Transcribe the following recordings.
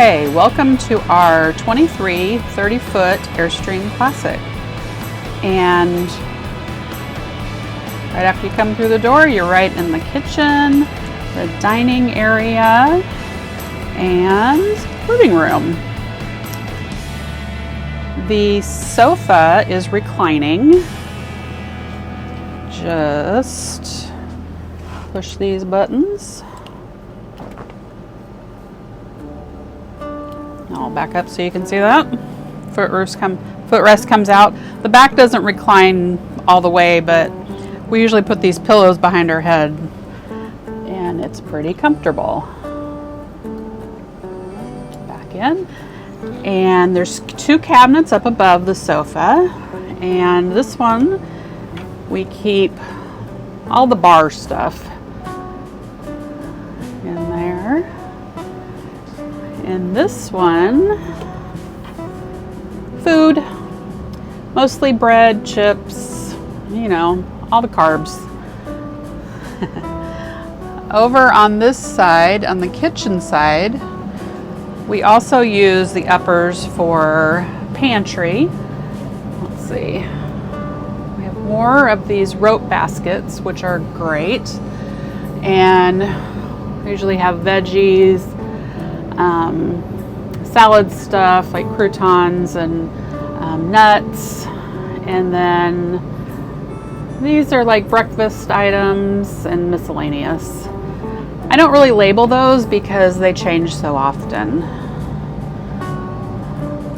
Okay, welcome to our 23 30-foot Airstream Classic. And right after you come through the door, you're right in the kitchen, the dining area, and living room. The sofa is reclining. Just push these buttons. I'll back up so you can see that. Footrest comes out. The back doesn't recline all the way, but we usually put these pillows behind our head and it's pretty comfortable. Back in. And there's two cabinets up above the sofa, and this one we keep all the bar stuff in there. And this one, food, mostly bread, chips, you know, all the carbs. Over on this side, on the kitchen side, we also use the uppers for pantry. Let's see. We have more of these rope baskets, which are great. And we usually have veggies, salad stuff like croutons and nuts. And then these are like breakfast items and miscellaneous. I don't really label those because they change so often.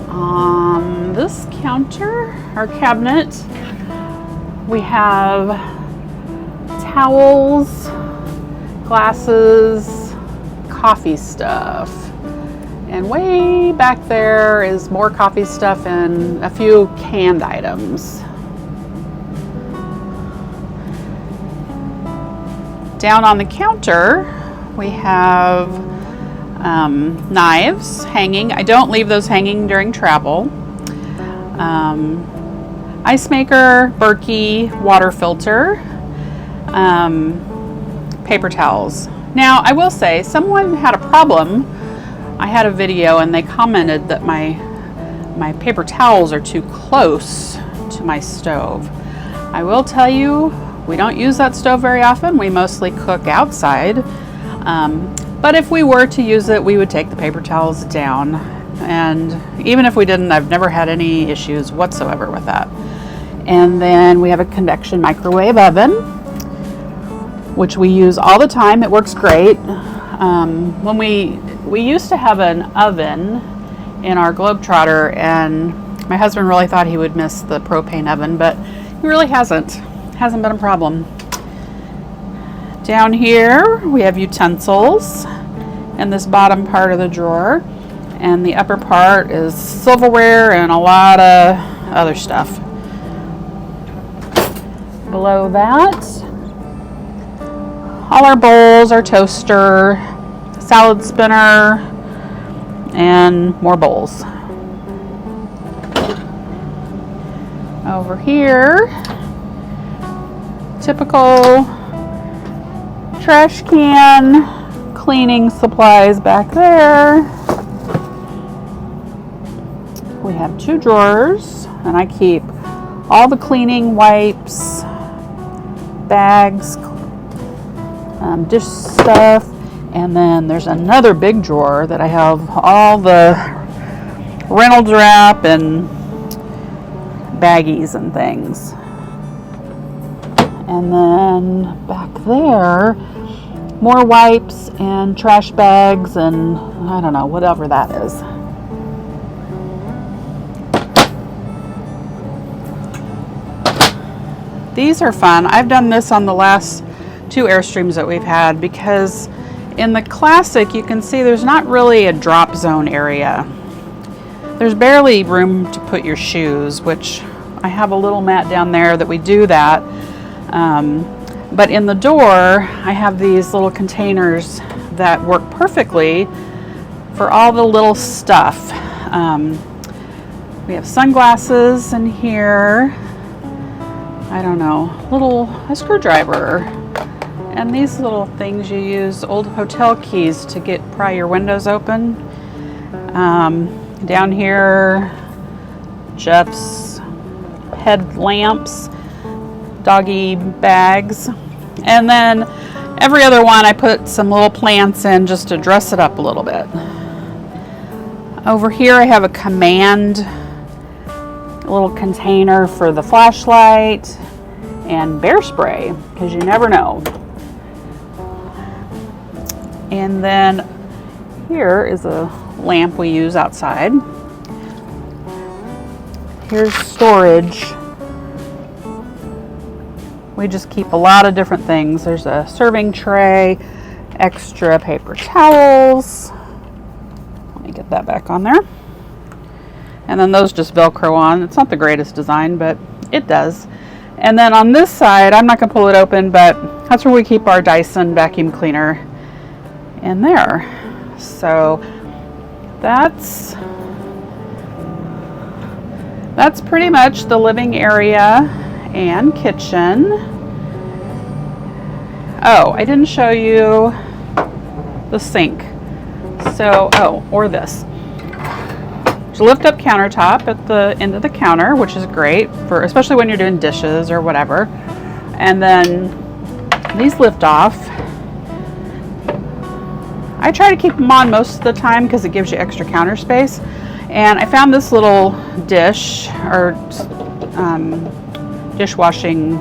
On this counter, our cabinet, we have towels, glasses, coffee stuff. And way back there is more coffee stuff and a few canned items. Down on the counter, we have knives hanging. I don't leave those hanging during travel. Ice maker, Berkey, water filter, paper towels. Now, I will say, someone had a problem. I had a video and they commented that my paper towels are too close to my stove. I will tell you, we don't use that stove very often. We mostly cook outside. But if we were to use it, we would take the paper towels down. And even if we didn't, I've never had any issues whatsoever with that. And then we have a convection microwave oven, which we use all the time. It works great. When we used to have an oven in our Globetrotter, and my husband really thought he would miss the propane oven, but he really hasn't. Hasn't been a problem. Down here we have utensils in this bottom part of the drawer, and the upper part is silverware and a lot of other stuff. Below that, all our bowls, our toaster, salad spinner, and more bowls. Over here, typical trash can, cleaning supplies back there. We have two drawers, and I keep all the cleaning wipes, bags, dish stuff, and then there's another big drawer that I have all the Reynolds wrap and baggies and things. And then back there, more wipes and trash bags and I don't know, whatever that is. These are fun. I've done this on the last two Airstreams that we've had because in the Classic you can see there's not really a drop zone area. There's barely room to put your shoes, which I have a little mat down there that we do that. But in the door, I have these little containers that work perfectly for all the little stuff. We have sunglasses in here. I don't know, a screwdriver. And these little things you use, old hotel keys to pry your windows open. Down here, Jeff's headlamps, doggy bags, and then every other one I put some little plants in just to dress it up a little bit. Over here I have a command, a little container for the flashlight and bear spray, because you never know. And then here is a lamp we use outside. Here's storage. We just keep a lot of different things. There's a serving tray, extra paper towels. Let me get that back on there. And then those just Velcro on. It's not the greatest design, but it does. And then on this side, I'm not going to pull it open, but that's where we keep our Dyson vacuum cleaner in there. So that's pretty much the living area and kitchen. Oh, I didn't show you the sink. So, or this. There's a lift-up countertop at the end of the counter, which is great for, especially when you're doing dishes or whatever. And then these lift off. I try to keep them on most of the time because it gives you extra counter space. And I found this little dish or dishwashing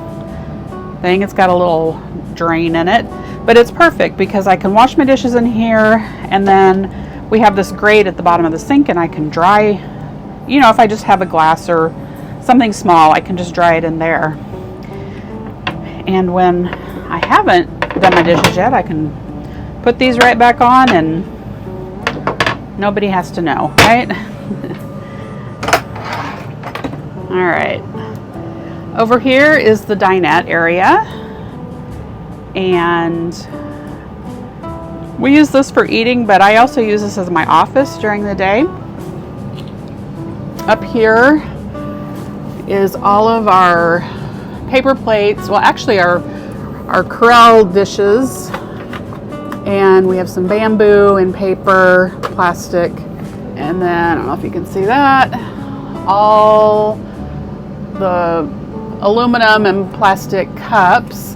thing. It's got a little drain in it, but it's perfect because I can wash my dishes in here, and then we have this grate at the bottom of the sink, and I can dry, you know, if I just have a glass or something small, I can just dry it in there. And when I haven't done my dishes yet, I can put these right back on and nobody has to know, right? All right. Over here is the dinette area, and we use this for eating, but I also use this as my office during the day. Up here is all of our paper plates. Well, actually our Corelle dishes, and we have some bamboo and paper, plastic, and then I don't know if you can see that, all the aluminum and plastic cups.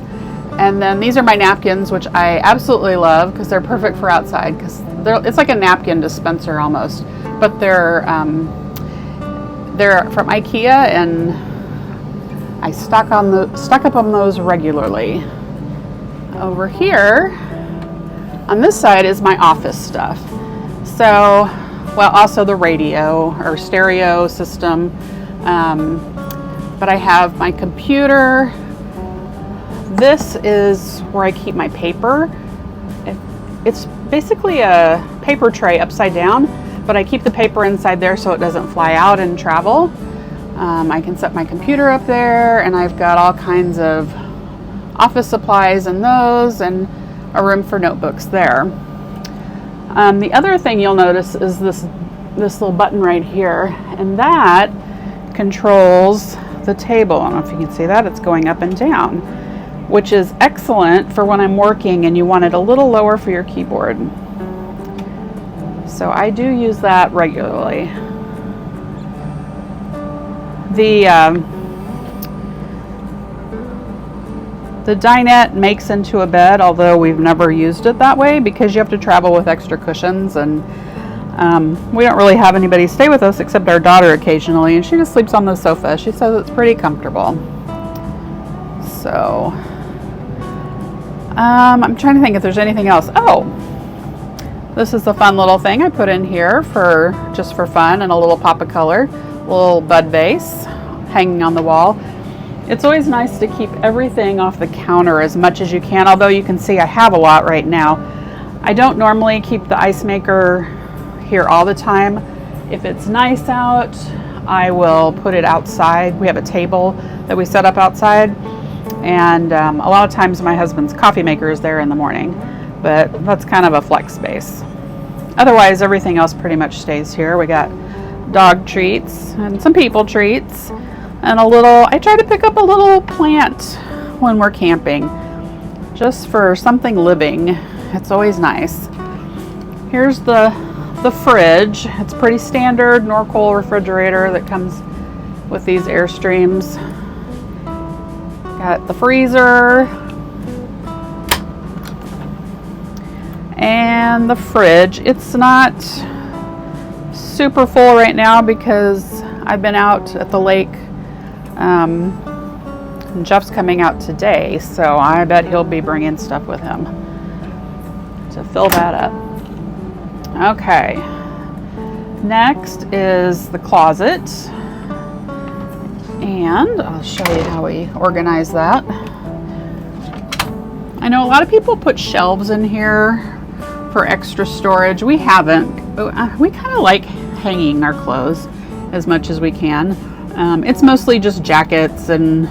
And then these are my napkins, which I absolutely love because they're perfect for outside, because it's like a napkin dispenser almost, but they're from IKEA, and I stock up on those regularly. Over here on this side is my office stuff. So, well, also the radio or stereo system, but I have my computer. This is where I keep my paper. It's basically a paper tray upside down, but I keep the paper inside there so it doesn't fly out and travel. I can set my computer up there, and I've got all kinds of office supplies in those, and a room for notebooks there. The other thing you'll notice is this little button right here, and that controls the table. I don't know if you can see that. It's going up and down, which is excellent for when I'm working and you want it a little lower for your keyboard. So I do use that regularly. The dinette makes into a bed, although we've never used it that way because you have to travel with extra cushions, and we don't really have anybody stay with us except our daughter occasionally, and she just sleeps on the sofa. She says it's pretty comfortable. So I'm trying to think if there's anything else. Oh, this is a fun little thing I put in here just for fun, and a little pop of color, little bud vase hanging on the wall. It's always nice to keep everything off the counter as much as you can, although you can see I have a lot right now. I don't normally keep the ice maker here all the time. If it's nice out, I will put it outside. We have a table that we set up outside, and a lot of times my husband's coffee maker is there in the morning, but that's kind of a flex space. Otherwise, everything else pretty much stays here. We got dog treats and some people treats, and I try to pick up a little plant when we're camping, just for something living. It's always nice. Here's the the fridge. It's pretty standard Norcold refrigerator that comes with these Airstreams. Got the freezer and the fridge. It's not super full right now because I've been out at the lake. Jeff's coming out today, so I bet he'll be bringing stuff with him to fill that up. Okay, next is the closet, and I'll show you how we organize that. I know a lot of people put shelves in here for extra storage. We haven't, but we kind of like hanging our clothes as much as we can. It's mostly just jackets and,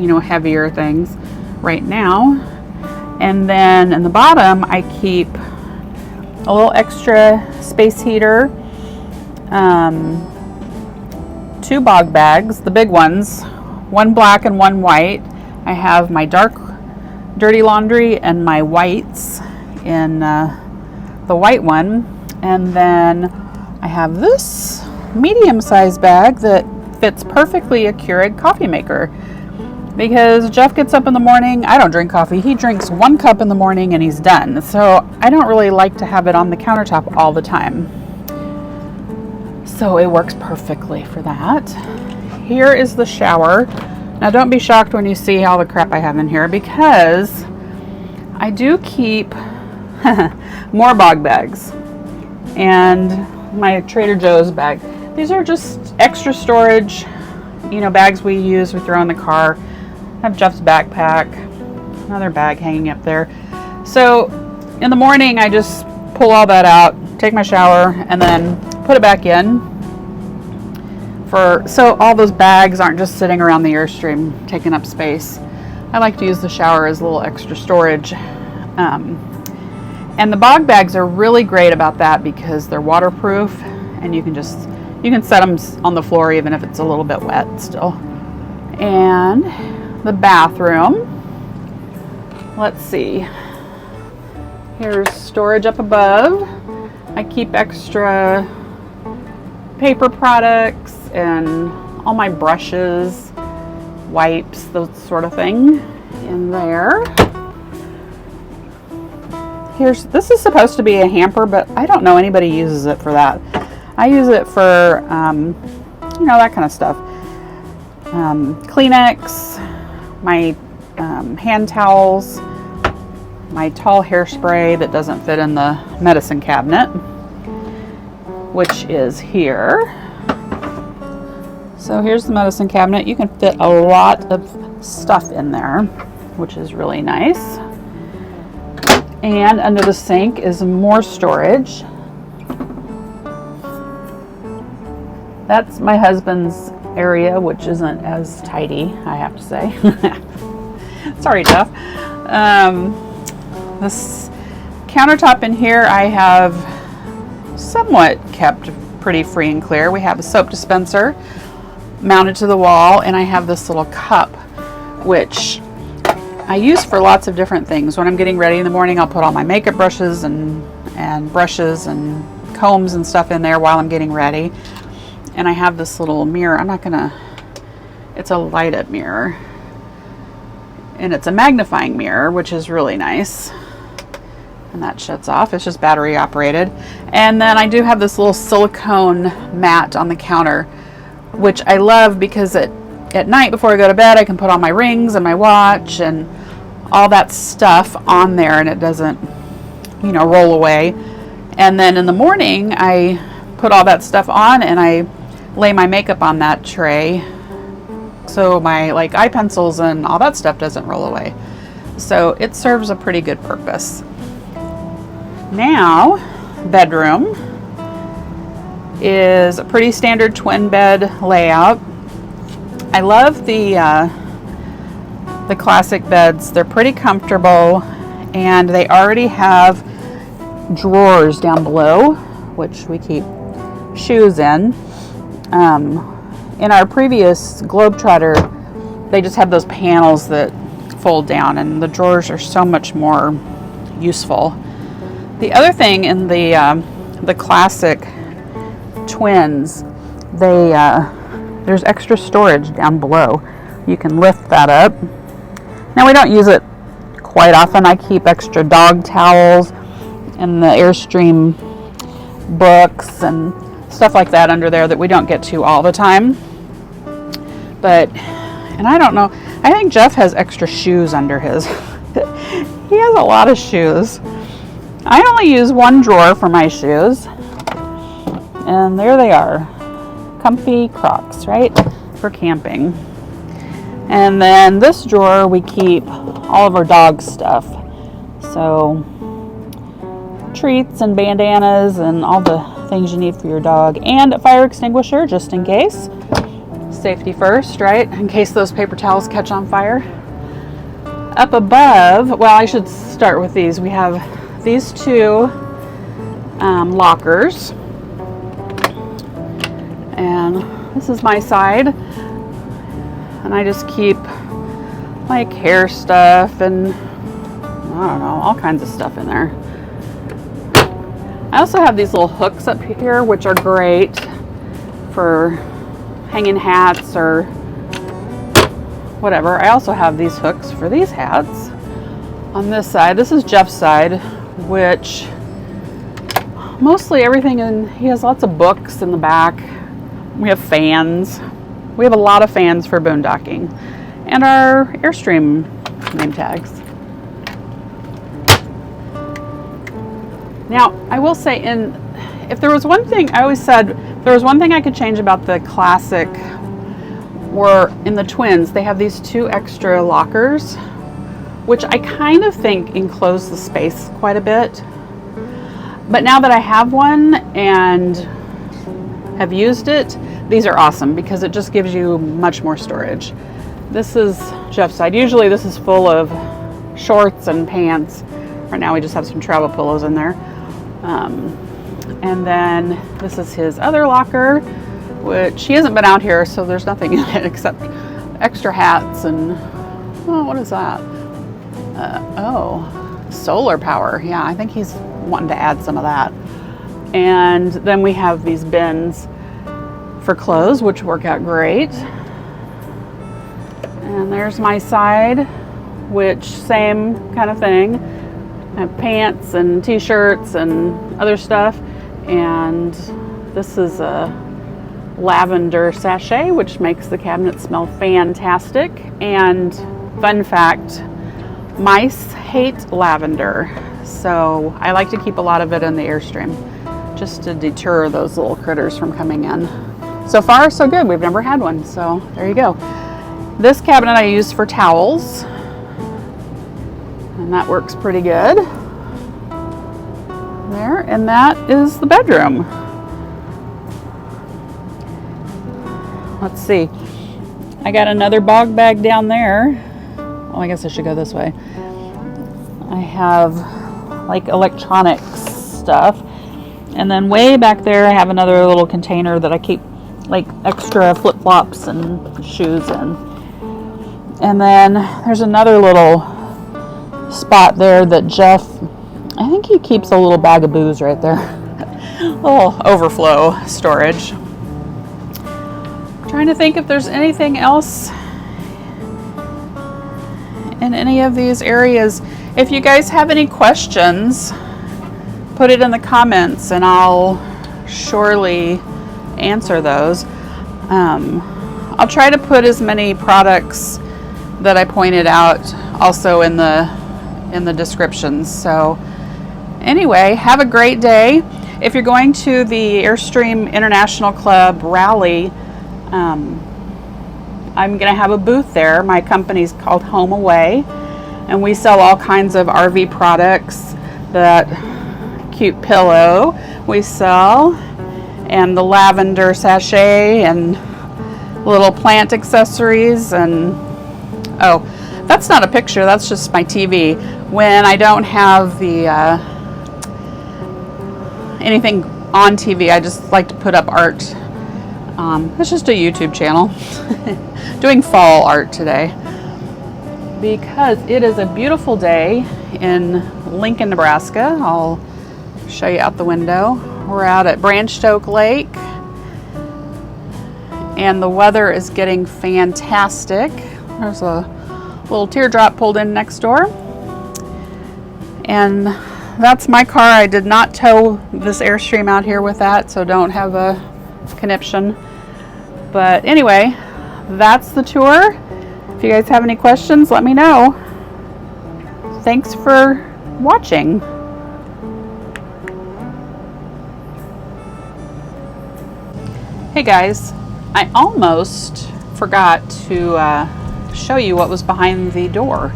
you know, heavier things right now. And then in the bottom, I keep a little extra space heater, 2 bog bags, the big ones, one black and one white. I have my dirty laundry and my whites in the white one. And then I have this medium-sized bag that fits perfectly a Keurig coffee maker. Because Jeff gets up in the morning, I don't drink coffee. He drinks 1 cup in the morning and he's done. So I don't really like to have it on the countertop all the time. So it works perfectly for that. Here is the shower. Now don't be shocked when you see all the crap I have in here, because I do keep more bog bags and my Trader Joe's bag. These are just extra storage, you know, bags we use, we throw in the car. I have Jeff's backpack, another bag hanging up there. So in the morning, I just pull all that out, take my shower, and then put it back in. So all those bags aren't just sitting around the Airstream taking up space. I like to use the shower as a little extra storage. And the bog bags are really great about that because they're waterproof, and you can set them on the floor even if it's a little bit wet still. And the bathroom, let's see, here's storage up above. I keep extra paper products and all my brushes, wipes, those sort of thing in there. This is supposed to be a hamper, but I don't know anybody uses it for that. I use it for you know, that kind of stuff. Kleenex, my hand towels, my tall hairspray that doesn't fit in the medicine cabinet, which is here. So here's the medicine cabinet. You can fit a lot of stuff in there, which is really nice. And under the sink is more storage. That's my husband's area, which isn't as tidy, I have to say. Sorry, Jeff. This countertop in here I have somewhat kept pretty free and clear. We have a soap dispenser mounted to the wall, and I have this little cup, which I use for lots of different things. When I'm getting ready in the morning, I'll put all my makeup brushes and brushes and combs and stuff in there while I'm getting ready. And I have this little mirror. It's a light up mirror. And it's a magnifying mirror, which is really nice. And that shuts off. It's just battery operated. And then I do have this little silicone mat on the counter, which I love because at night before I go to bed, I can put all my rings and my watch and all that stuff on there, and it doesn't, you know, roll away. And then in the morning, I put all that stuff on and I lay my makeup on that tray, so my eye pencils and all that stuff doesn't roll away. So it serves a pretty good purpose. Now, bedroom is a pretty standard twin bed layout. I love the classic beds. They're pretty comfortable, and they already have drawers down below, which we keep shoes in. In our previous Globetrotter, they just have those panels that fold down, and the drawers are so much more useful. The other thing in the the Classic twins, they there's extra storage down below. You can lift that up. Now we don't use it quite often. I keep extra dog towels and the Airstream books and stuff like that under there that we don't get to all the time. But, and I don't know, I think Jeff has extra shoes under his. He has a lot of shoes. I only use one drawer for my shoes. And there they are. Comfy Crocs, right? For camping. And then this drawer we keep all of our dog stuff. So treats and bandanas and all the things you need for your dog, and a fire extinguisher just in case. Safety first, right? In case those paper towels catch on fire. Up above, well, I should start with these. We have these two lockers, and this is my side, and I just keep like hair stuff and I don't know, all kinds of stuff in there. I also have these little hooks up here, which are great for hanging hats or whatever. I also have these hooks for these hats. On this side, this is Jeff's side, which mostly everything in, he has lots of books in the back. We have fans. We have a lot of fans for boondocking. And our Airstream name tags. Now, I will say, if there was one thing, I always said, if there was one thing I could change about the Classic, were in the twins, they have these two extra lockers, which I kind of think enclose the space quite a bit. But now that I have one and have used it, these are awesome because it just gives you much more storage. This is Jeff's side. Usually this is full of shorts and pants. Right now we just have some travel pillows in there. And then this is his other locker, which he hasn't been out here, so there's nothing in it except extra hats and, oh, what is that? Oh, solar power. Yeah, I think he's wanting to add some of that. And then we have these bins for clothes, which work out great. And there's my side, which same kind of thing. I have pants and t-shirts and other stuff. And this is a lavender sachet, which makes the cabinet smell fantastic. And fun fact, mice hate lavender. So I like to keep a lot of it in the Airstream just to deter those little critters from coming in. So far, so good. We've never had one. So there you go. This cabinet I use for towels. And that works pretty good. There, and that is the bedroom. Let's see. I got another bog bag down there. Oh, I guess I should go this way. I have like electronics stuff. And then way back there I have another little container that I keep like extra flip-flops and shoes in. And then there's another little spot there that Jeff, I think he keeps a little bag of booze right there. Little overflow storage. Trying to think if there's anything else in any of these areas. If you guys have any questions, put it in the comments and I'll surely answer those. I'll try to put as many products that I pointed out also in the descriptions. So anyway, have a great day. If you're going to the Airstream International Club rally, I'm going to have a booth there. My company's called Home Away, and we sell all kinds of RV products. That cute pillow we sell, and the lavender sachet, and little plant accessories, and oh, that's not a picture, that's just my TV. When I don't have the anything on TV, I just like to put up art. It's just a YouTube channel. Doing fall art today because it is a beautiful day in Lincoln, Nebraska. I'll show you out the window We're out at Branched Oak Lake, and the weather is getting fantastic. There's a little teardrop pulled in next door, and that's my car. I did not tow this Airstream out here with that, so don't have a conniption. But anyway, that's the tour. If you guys have any questions, let me know. Thanks for watching. Hey guys, I almost forgot to show you what was behind the door.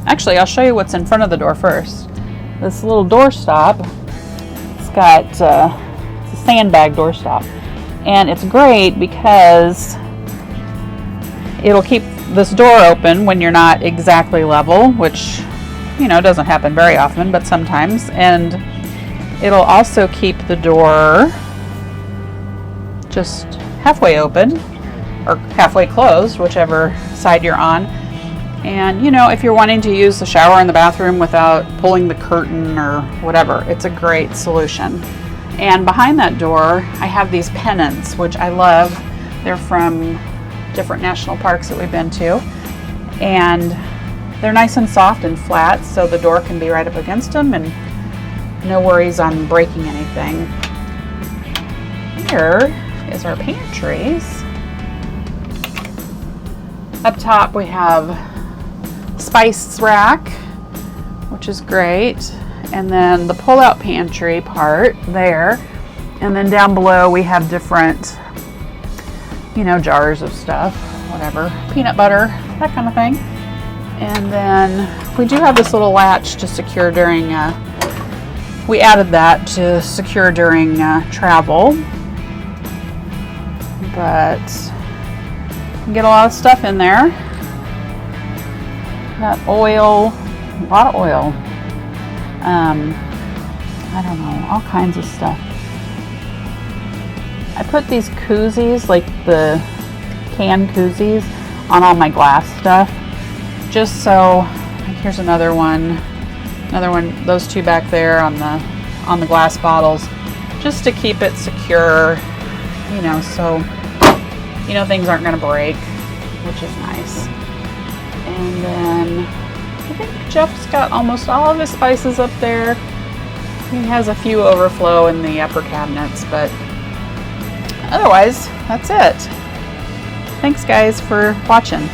Actually, I'll show you what's in front of the door first. This little doorstop, it's got it's a sandbag doorstop, and it's great because it'll keep this door open when you're not exactly level, which, you know, doesn't happen very often, but sometimes. And it'll also keep the door just halfway open or halfway closed, whichever side you're on. And you know, if you're wanting to use the shower in the bathroom without pulling the curtain or whatever, it's a great solution. And behind that door, I have these pennants, which I love. They're from different national parks that we've been to, and they're nice and soft and flat, so the door can be right up against them and no worries on breaking anything. Here is our pantries. Up top we have spice rack, which is great, and then the pull-out pantry part there, and then down below we have different, you know, jars of stuff, whatever, peanut butter, that kind of thing. And then we do have this little latch to secure during we added that to secure during travel, but you can get a lot of stuff in there. Got oil, a lot of oil. I don't know, all kinds of stuff. I put these koozies, like the can koozies, on all my glass stuff, just so. Here's another one, those two back there on the glass bottles, just to keep it secure, you know, so you know things aren't going to break, which is nice. And then I think Jeff's got almost all of his spices up there. He has a few overflow in the upper cabinets, but otherwise, that's it. Thanks guys for watching.